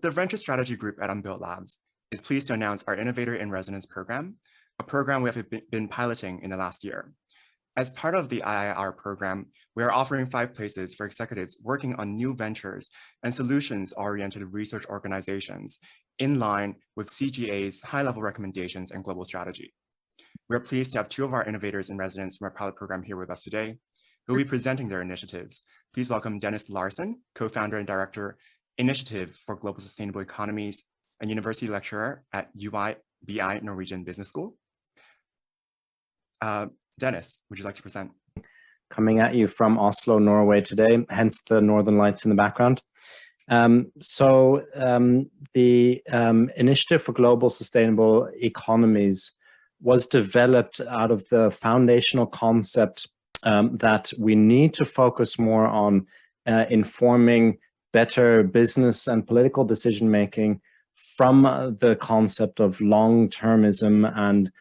The Venture Strategy Group at Unbuilt Labs is pleased to announce our Innovator in Residence program, a program we have been piloting in the last year. As part of the IIR program, we are offering 5 places for executives working on new ventures and solutions-oriented research organizations in line with CGA's high-level recommendations and global strategy. We are pleased to have 2 of our innovators in residence from our pilot program here with us today, who will be presenting their initiatives. Please welcome Dennis Larsen, co-founder and director, Initiative for Global Sustainable Economies, and university lecturer at UIBI Norwegian Business School. Dennis, would you like to present? Coming at you from Oslo, Norway today, hence the northern lights in the background. The Initiative for Global Sustainable Economies was developed out of the foundational concept that we need to focus more on informing better business and political decision-making from the concept of long-termism and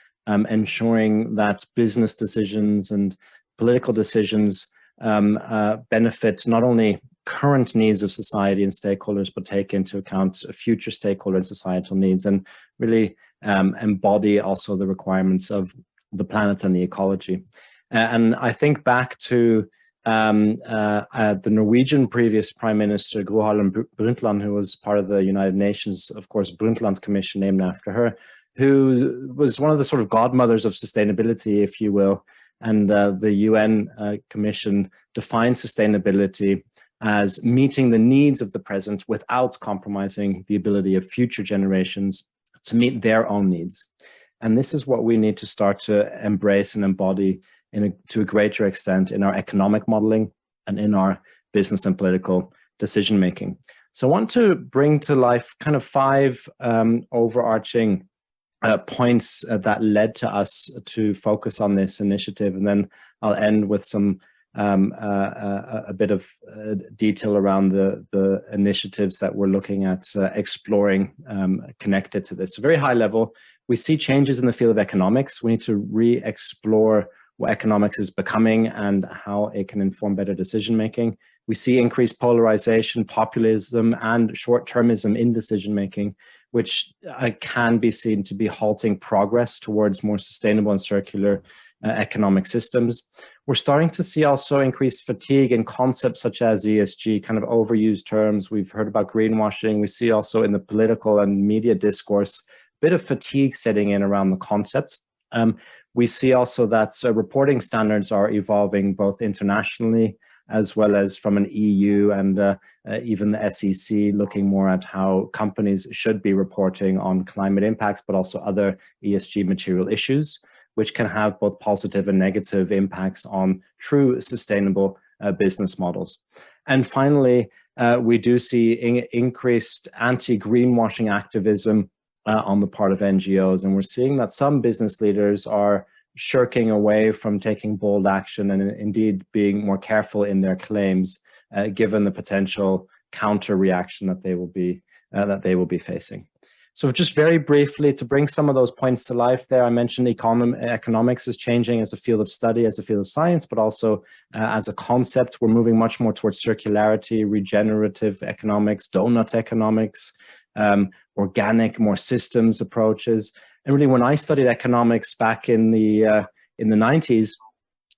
ensuring that business decisions and political decisions benefit not only current needs of society and stakeholders, but take into account future stakeholder and societal needs, and really embody also the requirements of the planet and the ecology. And I think back to the Norwegian previous Prime Minister, Gro Harlem Brundtland, who was part of the United Nations, of course, Brundtland's Commission named after her, who was one of the sort of godmothers of sustainability, if you will. And the UN Commission defined sustainability as meeting the needs of the present without compromising the ability of future generations to meet their own needs. And this is what we need to start to embrace and embody to a greater extent in our economic modeling and in our business and political decision-making. So I want to bring to life kind of 5 overarching points that led to us to focus on this initiative, and then I'll end with some a bit of detail around the initiatives that we're looking at exploring connected to this. So very high level, we see changes in the field of economics. We need to re-explore what economics is becoming and how it can inform better decision-making. We see increased polarization, populism, and short-termism in decision-making, which can be seen to be halting progress towards more sustainable and circular economic systems. We're starting to see also increased fatigue in concepts such as ESG, kind of overused terms. We've heard about greenwashing. We see also in the political and media discourse, a bit of fatigue setting in around the concepts. We see also that reporting standards are evolving both internationally as well as from an EU and even the SEC, looking more at how companies should be reporting on climate impacts, but also other ESG material issues, which can have both positive and negative impacts on true sustainable business models. And finally, we do see increased anti-greenwashing activism on the part of NGOs. And we're seeing that some business leaders are shirking away from taking bold action and indeed being more careful in their claims, given the potential counter reaction that they will be facing. So just very briefly, to bring some of those points to life there, I mentioned economics is changing as a field of study, as a field of science, but also as a concept. We're moving much more towards circularity, regenerative economics, donut economics, organic, more systems approaches. And really, when I studied economics back in the 90s,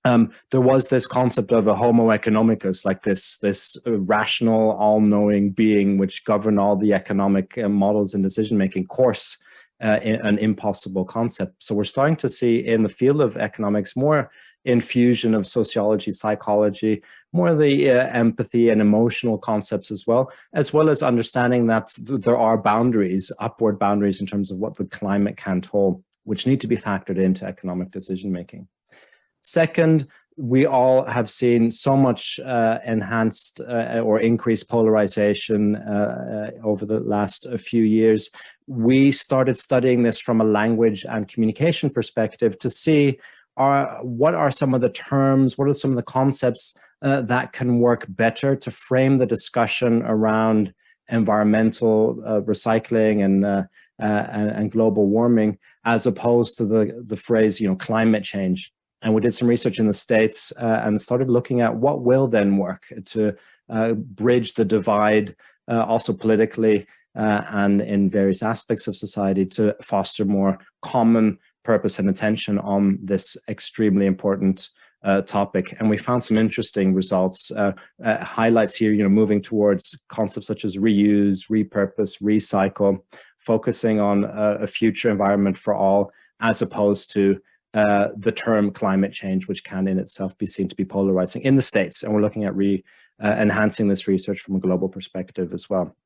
there was this concept of a homo economicus, like this rational, all-knowing being which governed all the economic models and decision-making. Course, an impossible concept. So we're starting to see in the field of economics more infusion of sociology, psychology, more the empathy and emotional concepts as well as understanding that there are boundaries, upward boundaries in terms of what the climate can hold, which need to be factored into economic decision-making. Second, we all have seen so much enhanced or increased polarization over the last few years. We started studying this from a language and communication perspective to see what are some of the terms, what are some of the concepts that can work better to frame the discussion around environmental recycling and global warming, as opposed to the phrase, climate change. And we did some research in the States and started looking at what will then work to bridge the divide, also politically, and in various aspects of society to foster more common purpose and attention on this extremely important topic. And we found some interesting results, highlights here, moving towards concepts such as reuse, repurpose, recycle, focusing on a future environment for all, as opposed to the term climate change, which can in itself be seen to be polarizing in the States. And we're looking at enhancing this research from a global perspective as well.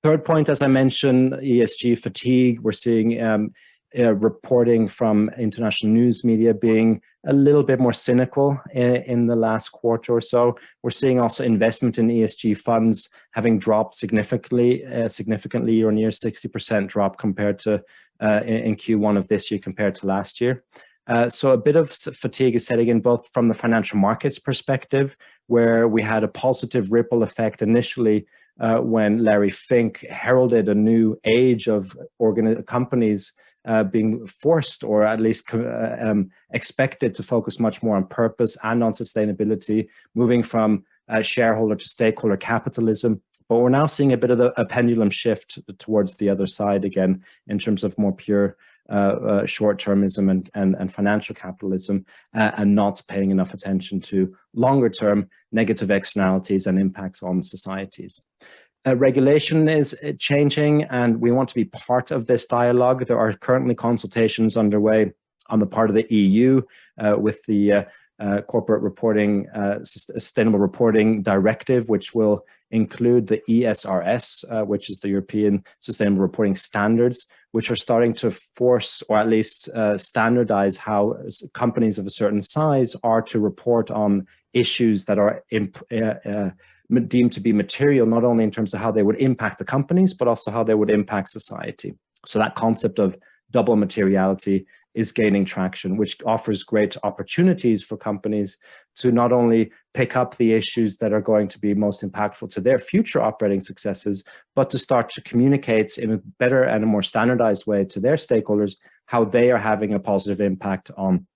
Third point, as I mentioned, ESG fatigue. We're seeing reporting from international news media being a little bit more cynical in the last quarter or so. We're seeing also investment in ESG funds having dropped significantly year on year, 60% drop compared to in Q1 of this year compared to last year. So a bit of fatigue is setting in both from the financial markets perspective, where we had a positive ripple effect initially when Larry Fink heralded a new age of companies being forced or at least expected to focus much more on purpose and on sustainability, moving from shareholder to stakeholder capitalism. But we're now seeing a bit of a pendulum shift towards the other side again in terms of more pure short-termism and financial capitalism, and not paying enough attention to longer-term negative externalities and impacts on societies. Regulation is changing, and we want to be part of this dialogue. There are currently consultations underway on the part of the EU with the Corporate Reporting, Sustainable Reporting Directive, which will include the ESRS, which is the European Sustainable Reporting Standards, which are starting to force or at least standardize how companies of a certain size are to report on issues that are deemed to be material, not only in terms of how they would impact the companies, but also how they would impact society. So that concept of double materiality is gaining traction, which offers great opportunities for companies to not only pick up the issues that are going to be most impactful to their future operating successes, but to start to communicate in a better and a more standardized way to their stakeholders how they are having a positive impact on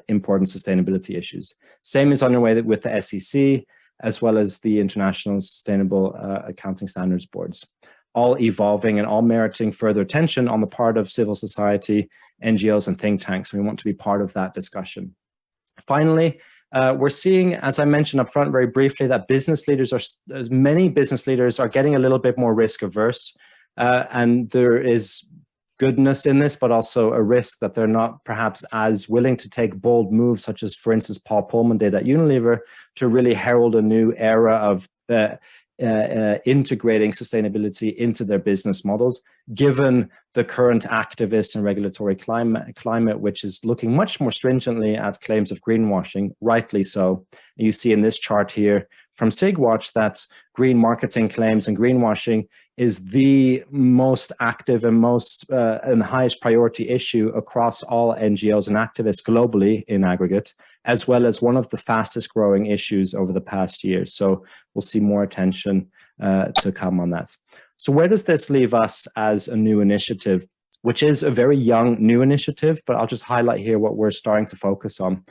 important sustainability issues. Same is underway with the SEC, as well as the International Sustainable Accounting Standards Boards, all evolving and all meriting further attention on the part of civil society, NGOs, and think tanks. And we want to be part of that discussion. Finally, we're seeing, as I mentioned up front very briefly, that many business leaders are getting a little bit more risk averse. And there is goodness in this, but also a risk that they're not perhaps as willing to take bold moves, such as, for instance, Paul Pullman did at Unilever, to really herald a new era of integrating sustainability into their business models, given the current activist and regulatory climate, which is looking much more stringently at claims of greenwashing, rightly so. You see in this chart here from SigWatch that green marketing claims and greenwashing is the most active and most and highest priority issue across all NGOs and activists globally in aggregate, as well as one of the fastest growing issues over the past year. So we'll see more attention to come on that. So where does this leave us as a new initiative, which is a very young new initiative, but I'll just highlight here what we're starting to focus on.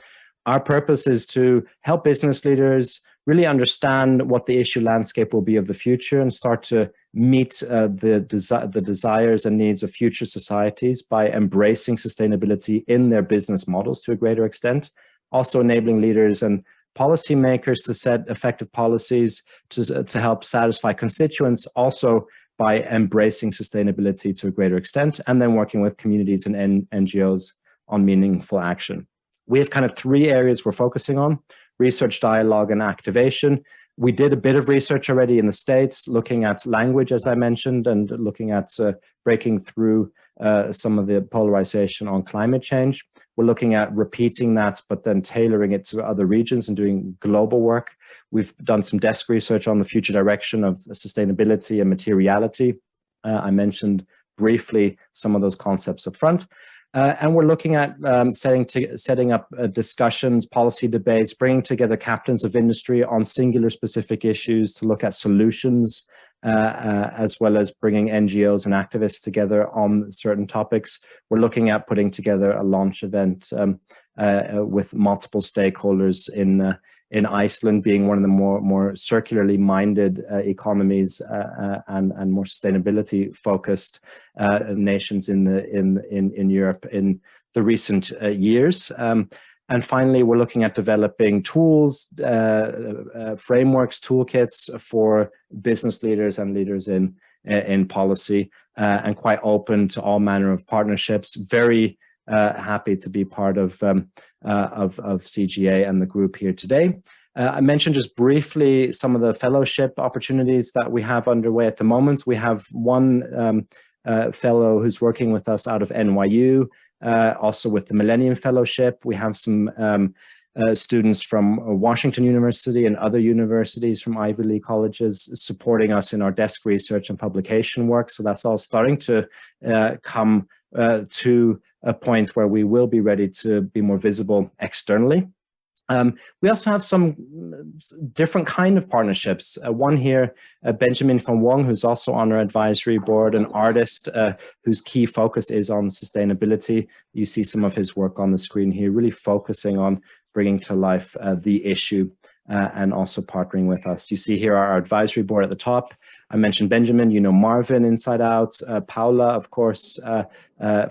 Our purpose is to help business leaders really understand what the issue landscape will be of the future and start to meet the desires and needs of future societies by embracing sustainability in their business models to a greater extent. Also enabling leaders and policymakers to set effective policies to help satisfy constituents, also by embracing sustainability to a greater extent, and then working with communities and NGOs on meaningful action. We have kind of three areas we're focusing on: research, dialogue, and activation. We did a bit of research already in the States, looking at language, as I mentioned, and looking at breaking through some of the polarization on climate change. We're looking at repeating that, but then tailoring it to other regions and doing global work. We've done some desk research on the future direction of sustainability and materiality. I mentioned briefly some of those concepts up front. And we're looking at setting up discussions, policy debates, bringing together captains of industry on singular specific issues to look at solutions, as well as bringing NGOs and activists together on certain topics. We're looking at putting together a launch event with multiple stakeholders in Iceland being one of the more circularly minded economies and more sustainability focused nations in Europe in the recent years. And finally, we're looking at developing tools, frameworks, toolkits for business leaders and leaders in policy, and quite open to all manner of partnerships. Very happy to be part of CGA and the group here today. I mentioned just briefly some of the fellowship opportunities that we have underway at the moment. We have one fellow who's working with us out of NYU, also with the Millennium Fellowship. We have some students from Washington University and other universities from Ivy League colleges supporting us in our desk research and publication work. So that's all starting to come to a point where we will be ready to be more visible externally. We also have some different kind of partnerships. One here, Benjamin van Wong, who's also on our advisory board, an artist whose key focus is on sustainability. You see some of his work on the screen here, really focusing on bringing to life the issue and also partnering with us. You see here our advisory board at the top. I mentioned Benjamin, you know Marvin inside out, Paula, of course,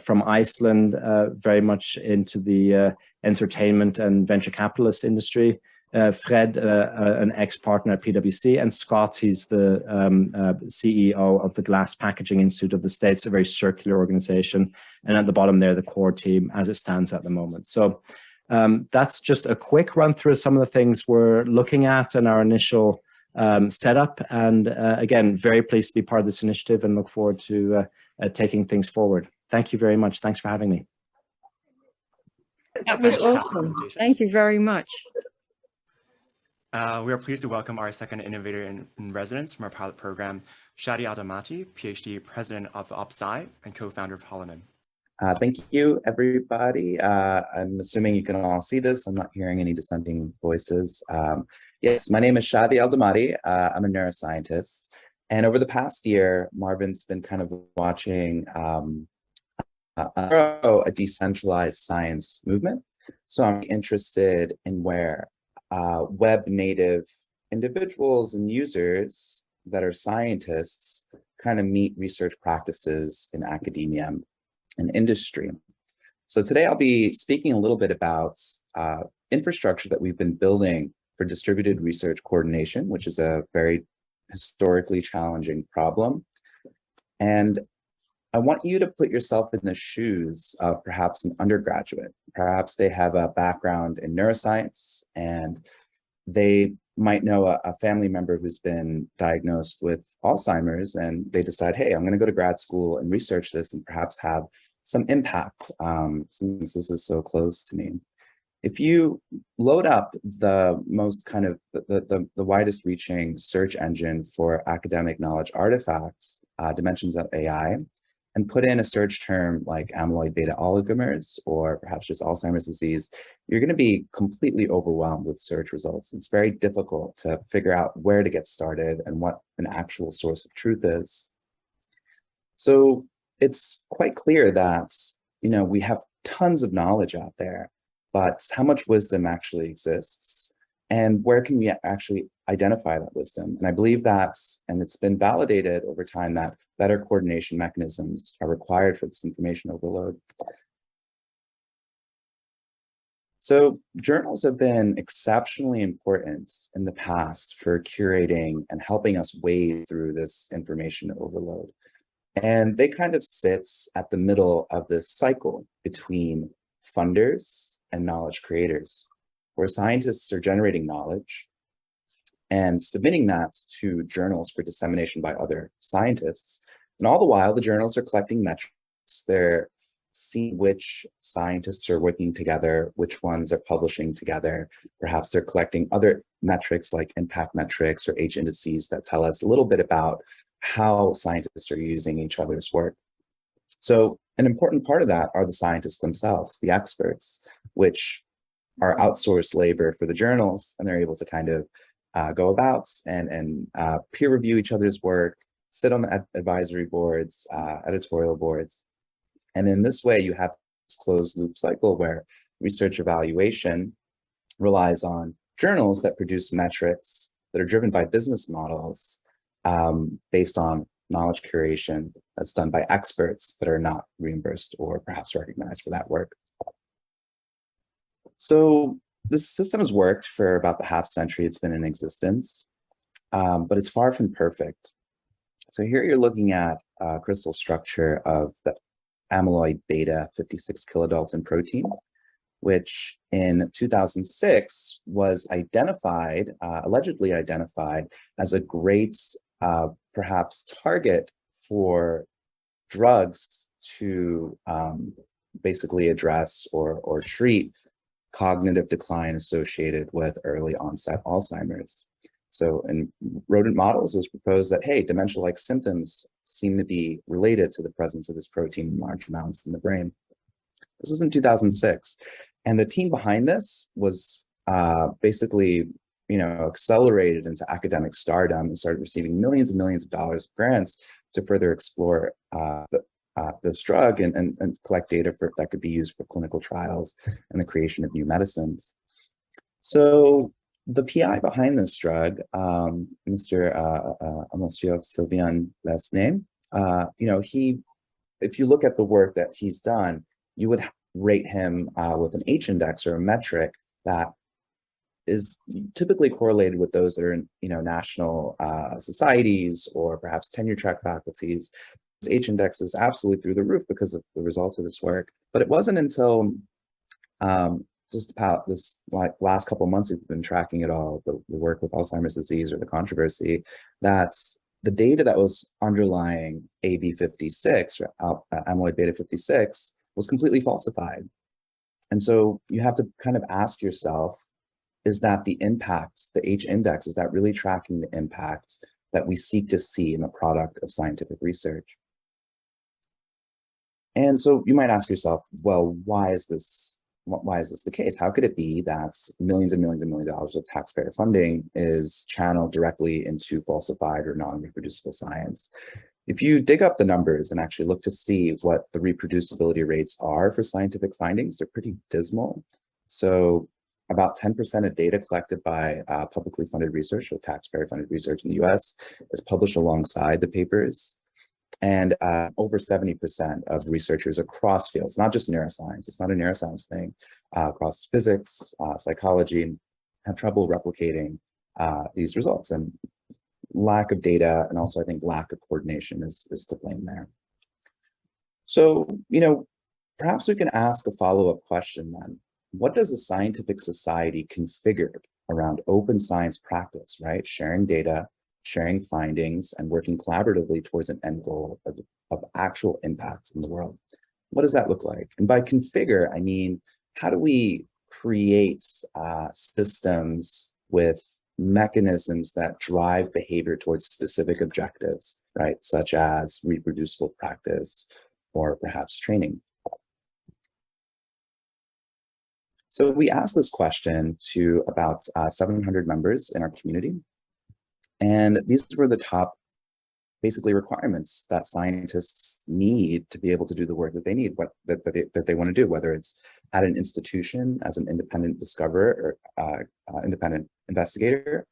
from Iceland, very much into the entertainment and venture capitalist industry. Fred, an ex-partner at PwC, and Scott, he's the CEO of the Glass Packaging Institute of the States, a very circular organization. And at the bottom there, the core team as it stands at the moment. So that's just a quick run through some of the things we're looking at in our initial setup. And again, very pleased to be part of this initiative and look forward to taking things forward. Thank you very much. Thanks for having me. That was awesome. Thank you very much. We are pleased to welcome our second innovator in residence from our pilot program, Shady Damaty, Ph.D., president of Opsci and co-founder of Holonym. Thank you, everybody. I'm assuming you can all see this. I'm not hearing any dissenting voices. Yes, my name is Shady Damaty. I'm a neuroscientist. And over the past year, Marvin's been kind of watching a decentralized science movement. So I'm interested in where web native individuals and users that are scientists kind of meet research practices in academia and industry. So today I'll be speaking a little bit about infrastructure that we've been building for distributed research coordination, which is a very historically challenging problem. And I want you to put yourself in the shoes of perhaps an undergraduate. Perhaps they have a background in neuroscience and they might know a family member who's been diagnosed with Alzheimer's, and they decide, hey, I'm going to go to grad school and research this and perhaps have some impact since this is so close to me. If you load up the most kind of the widest reaching search engine for academic knowledge artifacts, dimensions.ai, and put in a search term like amyloid beta oligomers or perhaps just Alzheimer's disease, you're going to be completely overwhelmed with search results. It's very difficult to figure out where to get started and what an actual source of truth is. So it's quite clear that, we have tons of knowledge out there, but how much wisdom actually exists? And where can we actually identify that wisdom? And I believe that's, and it's been validated over time, that better coordination mechanisms are required for this information overload. So journals have been exceptionally important in the past for curating and helping us wade through this information overload. And they kind of sit at the middle of this cycle between funders and knowledge creators, where scientists are generating knowledge and submitting that to journals for dissemination by other scientists. And all the while, the journals are collecting metrics. They're seeing which scientists are working together, which ones are publishing together. Perhaps they're collecting other metrics like impact metrics or H indices that tell us a little bit about how scientists are using each other's work. So an important part of that are the scientists themselves, the experts, which are outsourced labor for the journals, and they're able to kind of go about and peer review each other's work, sit on the advisory boards, editorial boards. And in this way, you have this closed loop cycle where research evaluation relies on journals that produce metrics that are driven by business models based on knowledge curation that's done by experts that are not reimbursed or perhaps recognized for that work. So this system has worked for about the half century it's been in existence, but it's far from perfect. So here you're looking at a crystal structure of the amyloid beta 56 kilodalton protein, which in 2006 was identified, allegedly identified as a great perhaps target for drugs to basically address or treat cognitive decline associated with early onset Alzheimer's. So in rodent models, it was proposed that, hey, dementia-like symptoms seem to be related to the presence of this protein in large amounts in the brain. This was in 2006. And the team behind this was basically, accelerated into academic stardom and started receiving millions and millions of dollars of grants to further explore this drug and collect data that could be used for clinical trials and the creation of new medicines. So the PI behind this drug, Mr. Sylvain Lesne, if you look at the work that he's done, you would rate him with an H index or a metric that is typically correlated with those that are in national societies or perhaps tenure track faculties. This H index is absolutely through the roof because of the results of this work. But it wasn't until just about this last couple of months we've been tracking it all, the work with Alzheimer's disease or the controversy, that's the data that was underlying AB56, or amyloid beta 56, was completely falsified. And so you have to kind of ask yourself, is that the impact, the H index, is that really tracking the impact that we seek to see in the product of scientific research? And so you might ask yourself, well, why is this the case? How could it be that millions and millions and millions of dollars of taxpayer funding is channeled directly into falsified or non-reproducible science? If you dig up the numbers and actually look to see what the reproducibility rates are for scientific findings, they're pretty dismal. So about 10% of data collected by publicly funded research or taxpayer funded research in the US is published alongside the papers. And over 70% of researchers across fields, not just neuroscience, it's not a neuroscience thing, across physics, psychology, have trouble replicating these results. And lack of data, and also I think lack of coordination is to blame there. So, perhaps we can ask a follow-up question then. What does a scientific society configure around open science practice, right? Sharing data, sharing findings, and working collaboratively towards an end goal of actual impact in the world. What does that look like? And by configure, I mean, how do we create systems with mechanisms that drive behavior towards specific objectives, right? Such as reproducible practice or perhaps training. So we asked this question to about 700 members in our community. And these were the top, basically, requirements that scientists need to be able to do the work that they need, that they want to do, whether it's at an institution as an independent discoverer or independent investigator,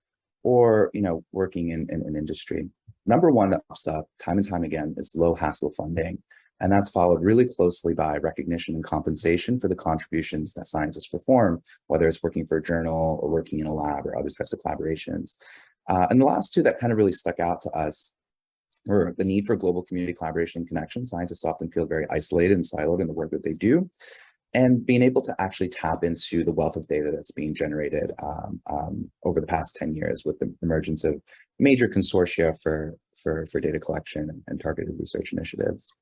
or working in industry. Number one that pops up time and time again is low hassle funding. And that's followed really closely by recognition and compensation for the contributions that scientists perform, whether it's working for a journal or working in a lab or other types of collaborations. And the last two that kind of really stuck out to us were the need for global community collaboration and connection. Scientists often feel very isolated and siloed in the work that they do, and being able to actually tap into the wealth of data that's being generated over the past 10 years with the emergence of major consortia for data collection and targeted research initiatives.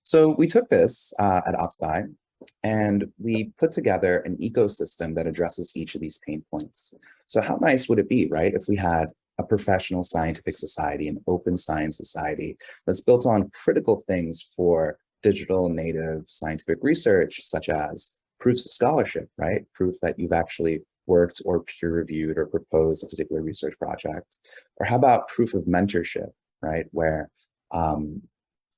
So we took this at Opsci, and we put together an ecosystem that addresses each of these pain points. So how nice would it be, right, if we had a professional scientific society, an open science society that's built on critical things for digital native scientific research, such as proofs of scholarship, right? Proof that you've actually worked or peer reviewed or proposed a particular research project. Or how about proof of mentorship, right? Where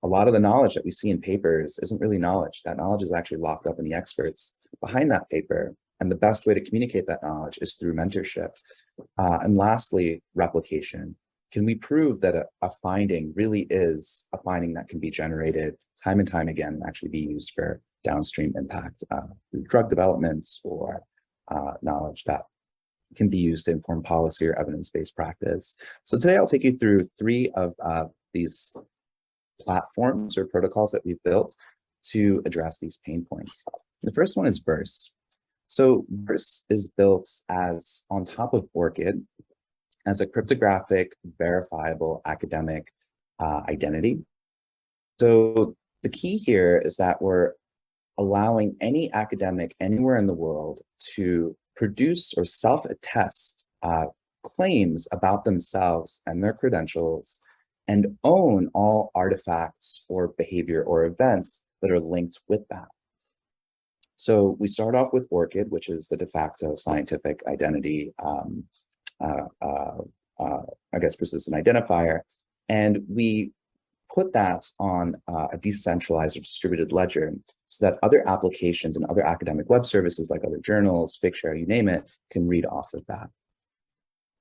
a lot of the knowledge that we see in papers isn't really knowledge. That knowledge is actually locked up in the experts behind that paper. And the best way to communicate that knowledge is through mentorship. And lastly, replication. Can we prove that a finding really is a finding that can be generated time and time again and actually be used for downstream impact through drug developments or knowledge that can be used to inform policy or evidence-based practice? So today I'll take you through 3 of these platforms or protocols that we've built to address these pain points. The first one is Verse. So Verse is built as on top of ORCID as a cryptographic, verifiable academic identity. So the key here is that we're allowing any academic anywhere in the world to produce or self-attest claims about themselves and their credentials and own all artifacts or behavior or events that are linked with that. So we start off with ORCID, which is the de facto scientific identity, I guess, persistent identifier. And we put that on a decentralized or distributed ledger so that other applications and other academic web services like other journals, Figshare, you name it, can read off of that.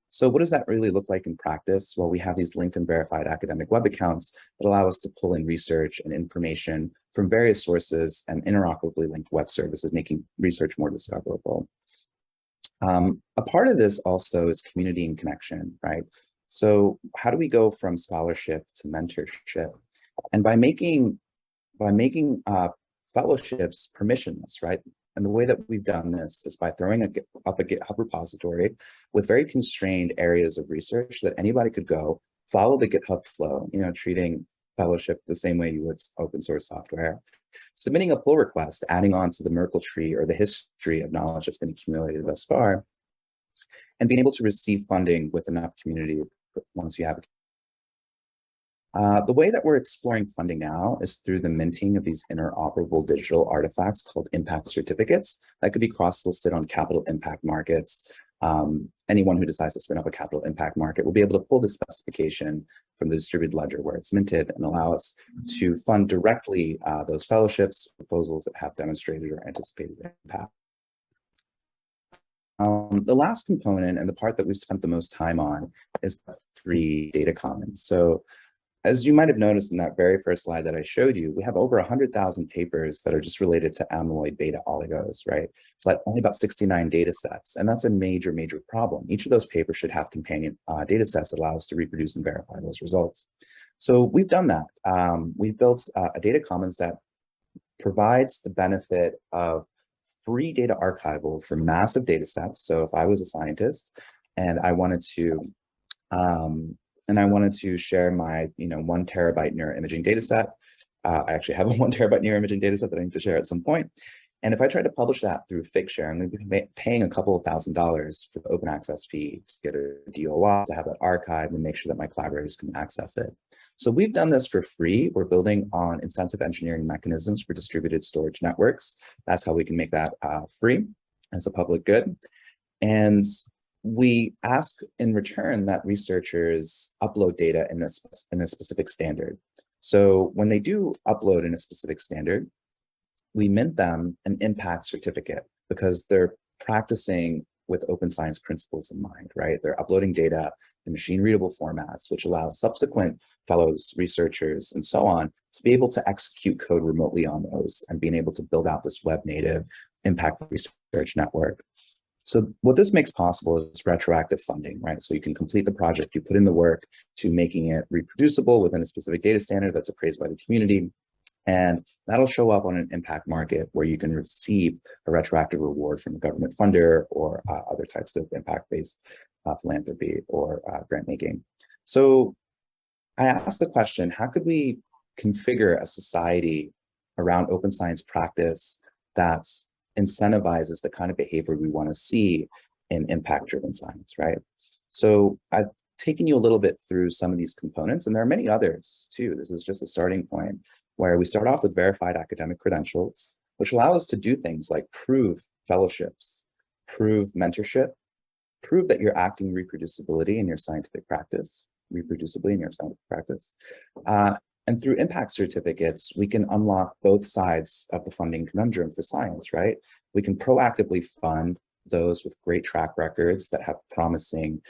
So what does that really look like in practice? Well, we have these linked and verified academic web accounts that allow us to pull in research and information from various sources and interoperably linked web services, making research more discoverable. A part of this also is community and connection, right? So how do we go from scholarship to mentorship? And by making fellowships permissionless, right? And the way that we've done this is by throwing up a GitHub repository with very constrained areas of research that anybody could go, follow the GitHub flow, treating fellowship the same way you would open source software, submitting a pull request, adding on to the Merkle tree or the history of knowledge that's been accumulated thus far, and being able to receive funding with enough community once you have it. The way that we're exploring funding now is through the minting of these interoperable digital artifacts called impact certificates that could be cross-listed on capital impact markets. Anyone who decides to spin up a capital impact market will be able to pull the specification from the distributed ledger where it's minted and allow us to fund directly those fellowships, proposals that have demonstrated or anticipated impact. The last component and the part that we've spent the most time on is the 3 data commons. So as you might have noticed in that very first slide that I showed you, we have over 100,000 papers that are just related to amyloid beta oligos, right? But only about 69 data sets. And that's a major, major problem. Each of those papers should have companion data sets that allow us to reproduce and verify those results. So we've done that. We've built a data commons that provides the benefit of free data archival for massive data sets. So if I was a scientist and I wanted to share my 1 terabyte neuroimaging data set. I actually have a 1 terabyte neuroimaging data set that I need to share at some point. And if I try to publish that through Figshare, I'm going to be paying a couple of $1,000s for the open access fee to get a DOI, to have that archived and make sure that my collaborators can access it. So we've done this for free. We're building on incentive engineering mechanisms for distributed storage networks. That's how we can make that free as a public good. And we ask in return that researchers upload data in a specific standard. So when they do upload in a specific standard, we mint them an impact certificate because they're practicing with open science principles in mind, right? They're uploading data in machine readable formats, which allows subsequent fellows, researchers, and so on to be able to execute code remotely on those and being able to build out this web native impact research network. So what this makes possible is retroactive funding, right? So you can complete the project, you put in the work to making it reproducible within a specific data standard that's appraised by the community. And that'll show up on an impact market where you can receive a retroactive reward from a government funder or other types of impact-based philanthropy or grant making. So I asked the question, how could we configure a society around open science practice that incentivizes the kind of behavior we want to see in impact-driven science, right? So I've taken you a little bit through some of these components, and there are many others too. This is just a starting point where we start off with verified academic credentials, which allow us to do things like prove fellowships, prove mentorship, prove that you're acting reproducibly in your scientific practice, And through impact certificates, we can unlock both sides of the funding conundrum for science, right? We can proactively fund those with great track records that have promising,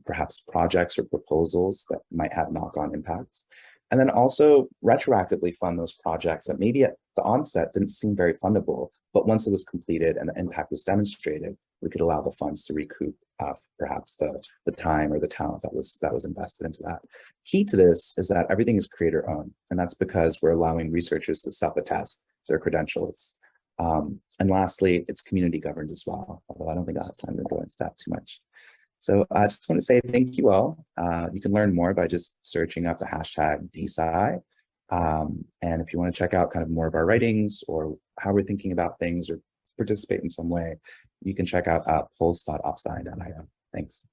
perhaps projects or proposals that might have knock-on impacts. And then also retroactively fund those projects that maybe at the onset didn't seem very fundable, but once it was completed and the impact was demonstrated, we could allow the funds to recoup perhaps the time or the talent that was invested into that. Key to this is that everything is creator owned, and that's because we're allowing researchers to self-attest their credentials. And lastly, it's community governed as well, although I don't think I'll have time to go into that too much. So I just want to say thank you all. You can learn more by just searching up the hashtag DSci. And if you want to check out kind of more of our writings or how we're thinking about things or participate in some way, you can check out pulse.opsci.io. Thanks.